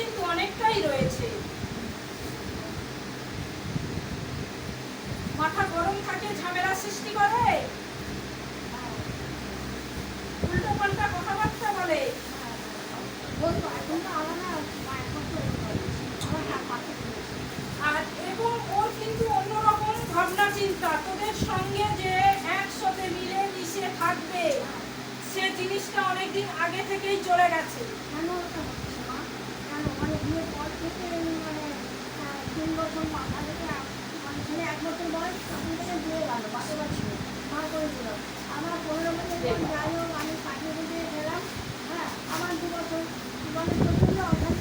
কিন্তু অনেকটাই রয়েছে। মাথা গরম থাকে, ঝামেলা সৃষ্টি করে, উল্টো পাল্টা কথাবার্তা বলে। আর এবং ওর কিন্তু অন্যরকম ভাবনা চিন্তা, তোদের সঙ্গে যে একসাথে মিলে মিশে থাকবে সে জিনিসটা অনেকদিন আগে থেকেই চলে গেছে। এক বছর বয়স তখন থেকে দিয়ে গেল, বাচ্চা ছিল মা করেছিল। আমার 15 বছর যাই হোক আমি পাঠিয়ে দিয়ে গেলাম। হ্যাঁ, আমার 2 বছর জীবনের প্রচন্ড অভ্যাস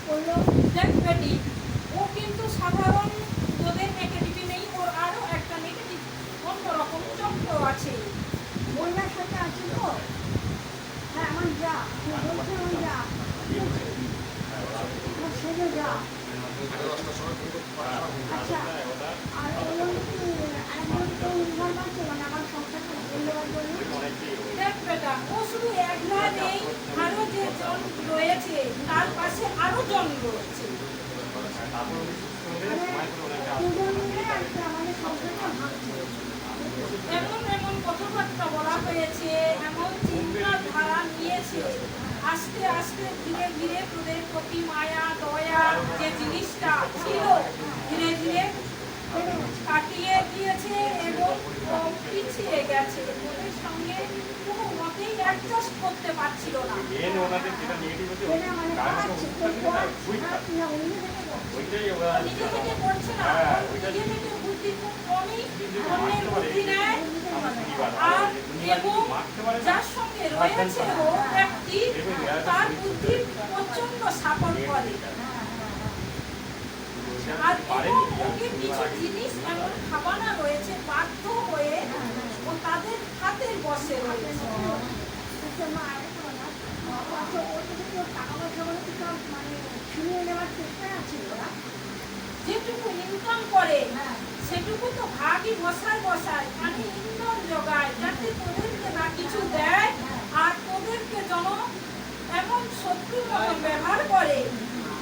করলো। দেখ বেটি, ও কিন্তু সাধারণ তোদের নেগেটিভ নেই, ওর আরো একটা নেগেটিভ অন্যরকম চক্র আছে। বন্যার সাথে আছে তো। হ্যাঁ, আমার যা বলছে আমার যা সেজে যা। আচ্ছা, আর আমার সংসারটা ধন্যবাদ বলি। দেখ বেটা, ও শুধু একলা নেই, আরো যে জন রয়েছে তার পাশে আরো জন রয়েছে। আমাদের সংসারটা ভাঙছে। এমন এমন কথাবার্তা বলা হয়েছে, এমন চিন্তাধারা নিয়েছে, আস্তে আস্তে ধীরে ধীরে তোদের প্রতি মায়া দয়া যে জিনিসটা ছিল ধীরে ধীরে কাটিয়ে দিয়েছে এবং পিছিয়ে গেছে। তোদের সঙ্গে কোনো মতেই অ্যাডজাস্ট করতে পারছিল না। নিজে থেকে করছে না, নিজে থেকে বুদ্ধি খুব কমই, অন্যের বুদ্ধি নেয়। আর এবং যার সঙ্গে রয়েছে ও ব্যক্তি তার বুদ্ধি প্রচন্ড সাপোর্ট করে। আর এবং ওকে কিছু জিনিস এমন খাওয়ানো রয়েছে বাধ্য হয়ে, ও তাদের হাতের বসে রয়েছে। যেটুকু ইনকাম করে সেটুকু তো ভাগই বসায় মানে ইন্ধন জোগায়, যাতে তোদেরকে না কিছু দেয় আর তোদেরকে যেন এমন শত্রুর মতো ব্যবহার করে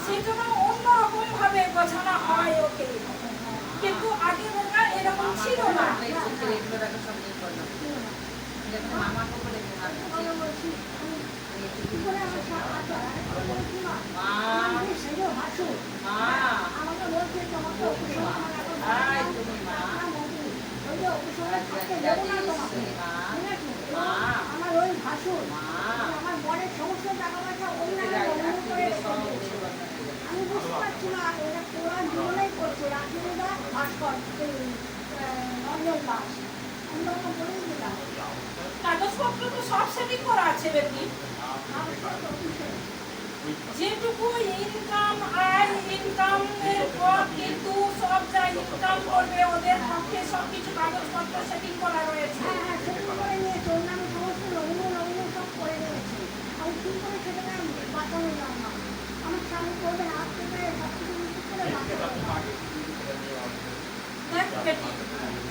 সেজন্য অন্যরকম ভাবে বোঝানো হয় ওকে। কিন্তু আগে ওরা এরকম ছিল না। আমাকে বলছে তোমাকে আমার ওই ভাসুর আমার বরের সমস্ত টাকা পয়সা আমি বুঝতে পারছি না, ওরা পুরো জীবনেই করছে। রাজনীতিটা ভাস্কর রঞ্জন দাস আমি তখন বলেই দিলাম কাগজপত্র তো সব সেটিং করা আছে বেটি। যেটুকু ইনকাম আয় ইনকামের পর কিন্তু সব যা ইনকাম করবে ওদের পক্ষে সবকিছু কাগজপত্র সেটিং করা রয়েছে। হ্যাঁ, সেটিং করে নিয়েছে, অন্যান্য সমস্ত নমুনা সব করে নিয়েছে। আমি ঠিক করে সেটাকে বাঁচানো যায় না। আমার স্বামী করবে হাত থেকে সব কিছু করে বাঁচানো। দেখ বেটি,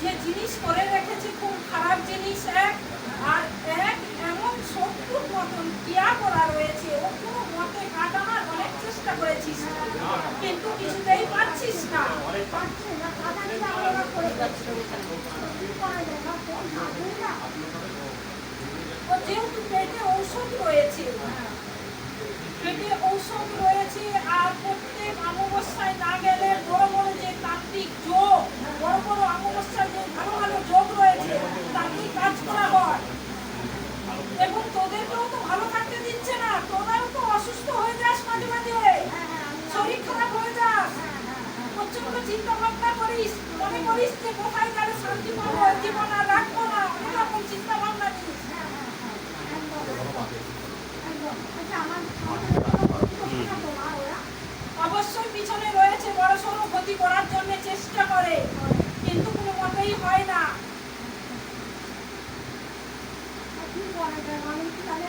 যে জিনিস করে রেখেছে খুব খারাপ জিনিস এক, আর এক এমন শত্রুর মতন ক্রিয়া করা রয়েছে। ও কোনো মতে কাটানোর অনেক চেষ্টা করেছিস কিন্তু কিছুতেই পারছিস না। ও যেহেতু পেটে ঔষধ রয়েছে, আর প্রত্যেক অমাবস্যায় না গেলে বড় বড় যে তান্ত্রিক যোগ, বড় বড় অমাবস্যায় যে ভালো ভালো যোগ রয়েছে তান্ত্রিক কাজ করা হয়। এবং তোদেরকেও তো ভালো থাকতে দিচ্ছে না, তোরাও তো অসুস্থ হয়ে যাস মাঝে মাঝে, শরীর খারাপ হয়ে যাস, প্রচন্ড চিন্তা ভাবনা করিস, মনে করিস যে কোথায় গেলে শান্তি পাবো, জীবন আর রাখবো না, অনেক রকম চিন্তা ভাবনা করিস। অবশ্যই পিছনে রয়েছে, বড়সড় ক্ষতি করার জন্য চেষ্টা করে কিন্তু কোনো মতেই হয় না। কি করা যায়, মানুষ তাহলে